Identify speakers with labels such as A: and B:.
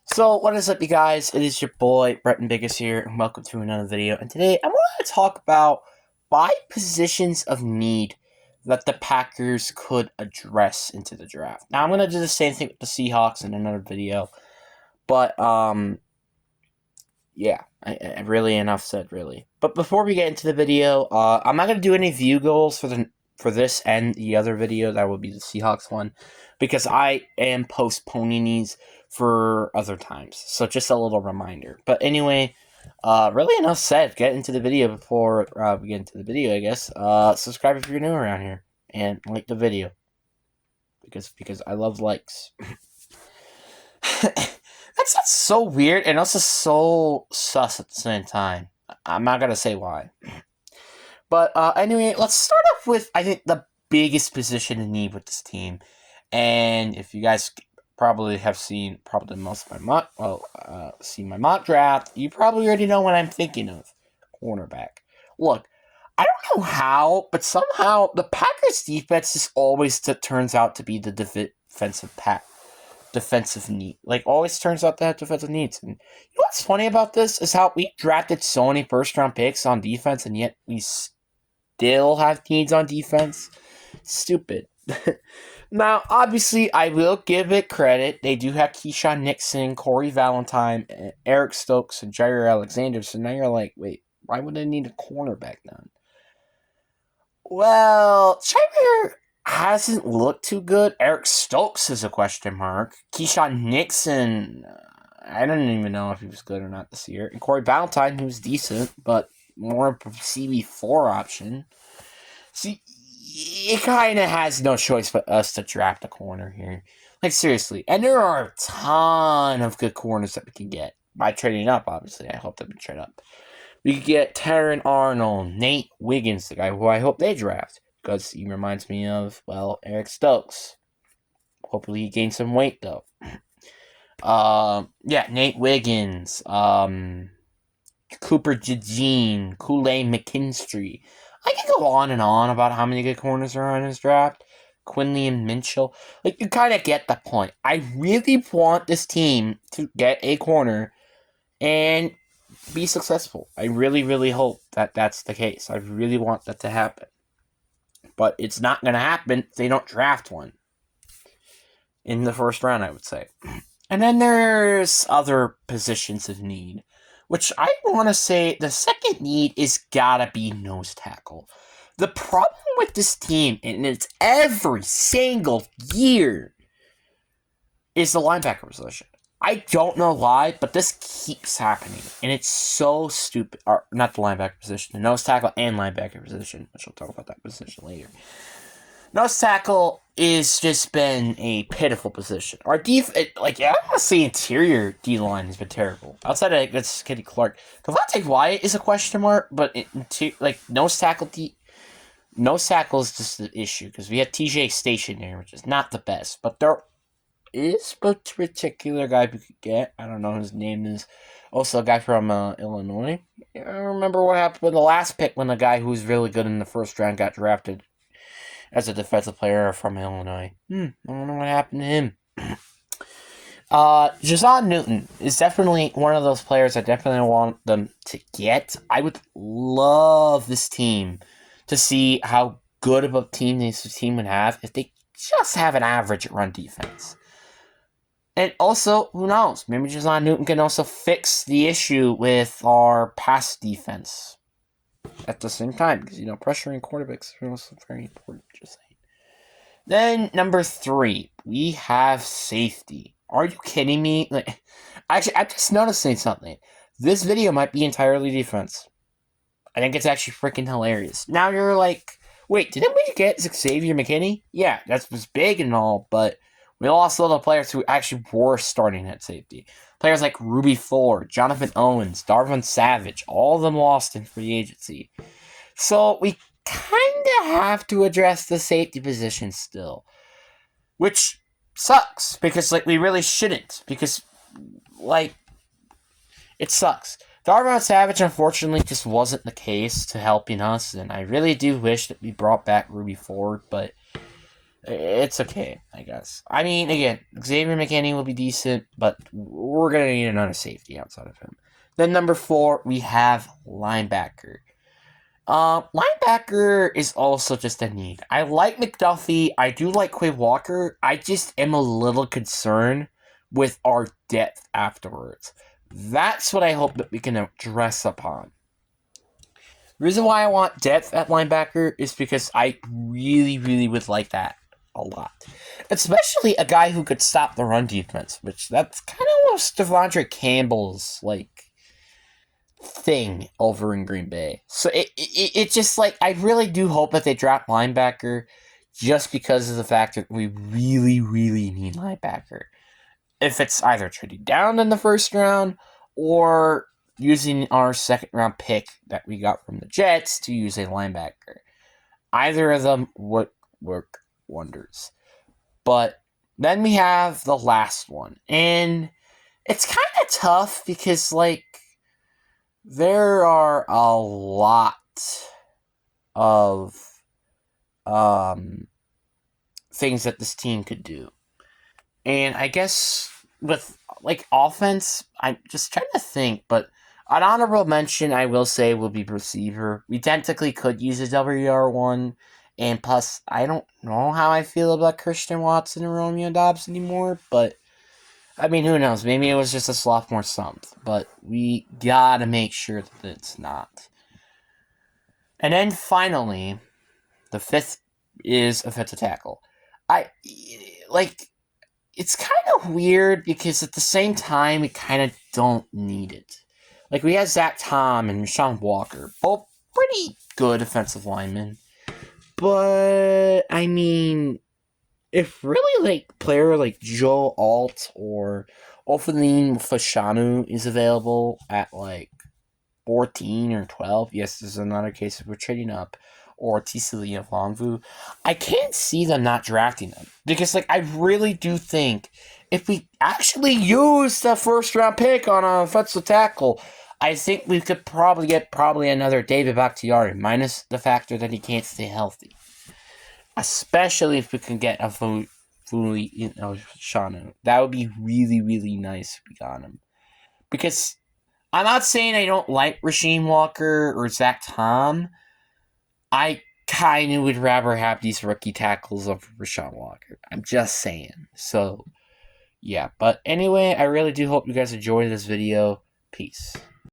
A: So, what is up, you guys? It is your boy, Bretton Biggest here, and welcome to another video. And today, I want to talk about 5 positions of need that the Packers could address into the draft. Now, I'm going to do the same thing with the Seahawks in another video, but, yeah, I really enough said, really. But before we get into the video, I'm not going to do any view goals for this and the other video. That will be the Seahawks one, because I am postponing these for other times. So just a little reminder. But anyway, really enough said. Get into the video before we get into the video, I guess. Subscribe if you're new around here and like the video because I love likes. That's so weird and also so sus at the same time. I'm not gonna say why. But anyway, let's start off with I think the biggest position in need with this team. And if you guys probably have seen most of my mock draft, you probably already know what I'm thinking of. Cornerback. Look, I don't know how, but somehow the Packers defense just always turns out to be the defensive need. Like, always turns out to have defensive needs. And you know what's funny about this is how we drafted so many first-round picks on defense, and yet we still have needs on defense. Stupid. Now, obviously, I will give it credit. They do have Keyshawn Nixon, Corey Valentine, Eric Stokes, and Jair Alexander. So now you're like, wait, why would they need a cornerback then? Well, Jair hasn't looked too good. Eric Stokes is a question mark. Keyshawn Nixon, I don't even know if he was good or not this year. And Corey Valentine, who was decent, but more of a CB4 option. See, it kind of has no choice but us to draft a corner here. Like, seriously. And there are a ton of good corners that we can get. By trading up, obviously. I hope that we trade up. We could get Terron Arnold, Nate Wiggins, the guy who I hope they draft. Because he reminds me of, well, Eric Stokes. Hopefully he gains some weight, though. Yeah, Nate Wiggins. Cooper DeJean. Kool-Aid McKinstry. I can go on and on about how many good corners are on his draft. Quinley and Minchell. Like, you kind of get the point. I really want this team to get a corner and be successful. I really, really hope that that's the case. I really want that to happen. But it's not going to happen if they don't draft one in the first round, I would say. And then there's other positions of need, which I want to say the second need is gotta be nose tackle. The problem with this team, and it's every single year, is the linebacker position. I don't know why, but this keeps happening, and it's so stupid. Or, not the linebacker position, the nose tackle and linebacker position, which I'll talk about that position later. Nose tackle is just been a pitiful position. Our honestly, interior D-line has been terrible. Outside of that's Kenny Clark. Devontae Wyatt is a question mark, but nose tackle is just the issue because we have TJ Station there, which is not the best. But there is a particular guy we could get. I don't know his name is. Also, a guy from Illinois. I remember what happened with the last pick when the guy who was really good in the first round got drafted as a defensive player from Illinois. I don't know what happened to him. Jazon Newton is definitely one of those players I definitely want them to get. I would love this team to see how good of a team this team would have if they just have an average run defense. And also, who knows? Maybe Jazon Newton can also fix the issue with our pass defense at the same time, because, pressuring quarterbacks is also very important, just saying. Then, number 3, we have safety. Are you kidding me? Actually, I'm just noticing something. This video might be entirely defense. I think it's actually freaking hilarious. Now you're like, wait, didn't we get Xavier McKinney? Yeah, that was big and all, but we lost a lot of players who actually were starting at safety. Players like Ruby Ford, Jonathan Owens, Darvin Savage, all of them lost in free agency. So we kind of have to address the safety position still. Which sucks, because, we really shouldn't. Because, it sucks. Darvin Savage, unfortunately, just wasn't the case to helping us, and I really do wish that we brought back Ruby Ford, but It's okay, I guess. I mean, again, Xavier McKinney will be decent, but we're going to need another safety outside of him. Then number 4, we have linebacker. Linebacker is also just a need. I like McDuffie. I do like Quay Walker. I just am a little concerned with our depth afterwards. That's what I hope that we can address upon. The reason why I want depth at linebacker is because I really, really would like that a lot. Especially a guy who could stop the run defense, which that's kind of what Devondre Campbell's, thing over in Green Bay. So it just, I really do hope that they drop linebacker just because of the fact that we really, really need linebacker. If it's either trading down in the first round or using our second round pick that we got from the Jets to use a linebacker. Either of them would work wonders. But then we have the last one. And it's kind of tough because, there are a lot of things that this team could do. And I guess with, offense, I'm just trying to think, but an honorable mention, I will say, will be receiver. We technically could use a WR1, and plus, I don't know how I feel about Christian Watson and Romeo Doubs anymore, but, I mean, who knows? Maybe it was just a sophomore slump, but we gotta make sure that it's not. And then finally, the 5th is offensive tackle. It's kind of weird because at the same time, we kind of don't need it. We had Zach Tom and Rashawn Walker, both pretty good offensive linemen. But, I mean, if really, player like Joe Alt or Ofaline Fashanu is available at, 14 or 12, yes, this is another case if we're trading up, or Tisili Longvu, I can't see them not drafting them. Because, I really do think if we actually use the first round pick on an offensive tackle, I think we could probably get another David Bakhtiari, minus the factor that he can't stay healthy. Especially if we can get a fully Shanu. That would be really, really nice if we got him. Because I'm not saying I don't like Rasheem Walker or Zach Tom. I kind of would rather have these rookie tackles over Rashawn Walker. I'm just saying. So, yeah. But anyway, I really do hope you guys enjoyed this video. Peace.